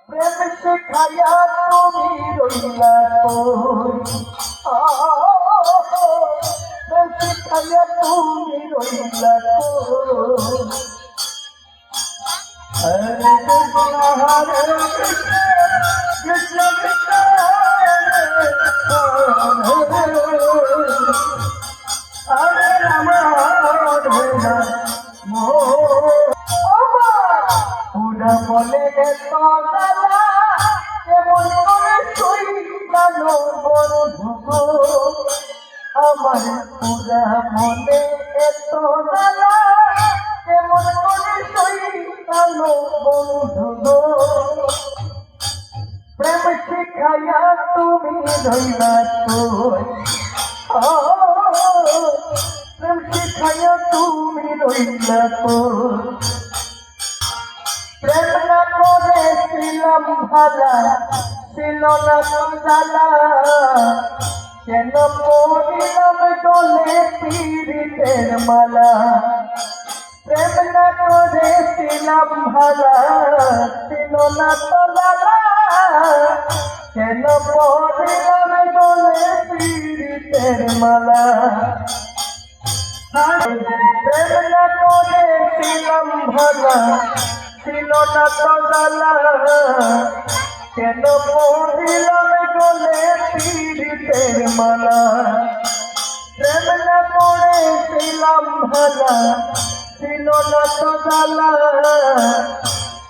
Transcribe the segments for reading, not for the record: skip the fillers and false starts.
প্রেম শিখাইয়া তুমি রইলা প্রেম শিখাইয়া তুমি রইলা হরে কৃষ্ণ হরে কৃষ্ণ কৃষ্ণ কৃষ্ণ হরে রাম হরে রাম পুরা বলে তলা কেমন করে সইলানো বন্ধু গো আমার পুরা মনে এত জ্বালা কেমন করে সইলানো বন্ধু গো প্রেম শিখাইয়া তুমি রইলা প্রেম শিখাইয়া তুমি রইলা প্রেম না করেছিলাম ভালা ছিল না জ্বালা কেন পড়িলাম গলে পীড়িতের মালা প্রেম না করেছিলাম ভালা ছিল না জ্বালা কেন পড়িলাম গলে পীড়িতের মালা প্রেম না করেছিলাম ভালা ছিল না তো জ্বালা কেন পড়িলাম গলে পীড়িতের মালা প্রেম না করেছিলাম ভালা ছিল না তো জ্বালা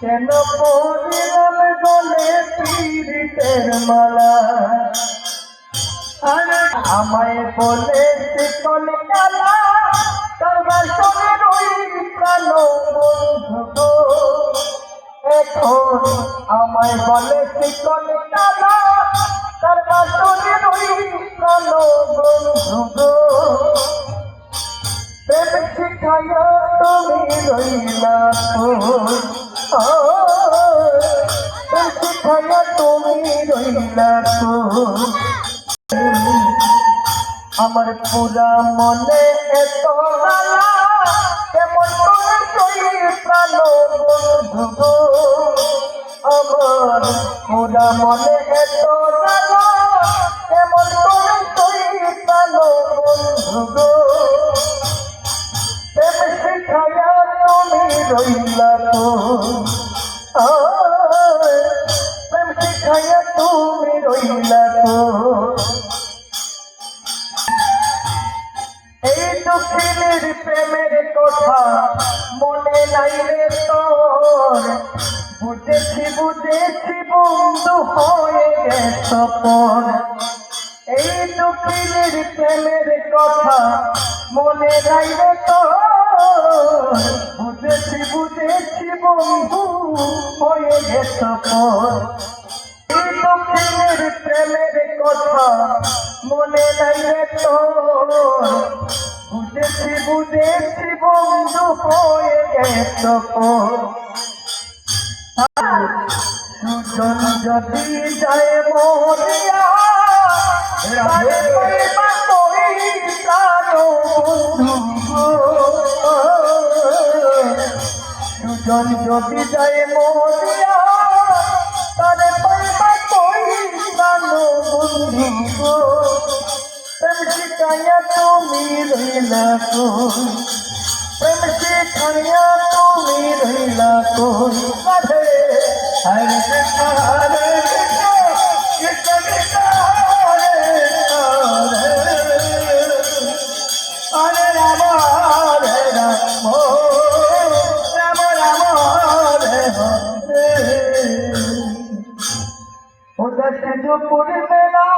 কেন পড়িলাম গলে পীড়িতের মালা আমায় বলে শিকল কালা কারবার সঙ্গে রই প্রাণ বন্ধু গো এখন আমায় বলে শিকল কালা কারবার সঙ্গে রই প্রাণ বন্ধু গো প্রেম শিখাইয়া তুমি রইলা প্রেম শিখাইয়া তুমি রইলা আমার পুরা মনে এত জ্বালা কেমন করে সই প্রাণ বন্ধু গো আমার পুরা মনে এত জ্বালা কেমন করে সই প্রাণ বন্ধু গো প্রেম শিখাইয়া তুমি রইলা প্রেম শিখাইয়া তুমি রইলা এই দক্ষিণের প্রেমের কথা মনে নাই রে তোর বুঝেছি বন্ধু হয়ে গেছ পর এই দক্ষিণের প্রেমের কথা মনে নাই রে তোর বুঝেছি বন্ধু হয়ে গেছ পর এই দক্ষিণের প্রেমের কথা মনে নাই রে তোর বুঝেছি বন্ধু হয়ে গেছ দুজন যদি যায় মরিয়া দুজন যদি যায় মরিয়া তারে পাইবা কই প্রাণ বন্ধু গো প্রেম শিখাইয়া তুমি রইলা প্রেম শিখাইয়া তুমি রইলা রাধে হরে কৃষ্ণ হরে কৃষ্ণ কৃষ্ণ কৃষ্ণ হরে হরে রাম হরে রাম রাম রাম হরে হরে উদয় দুপুর বেলা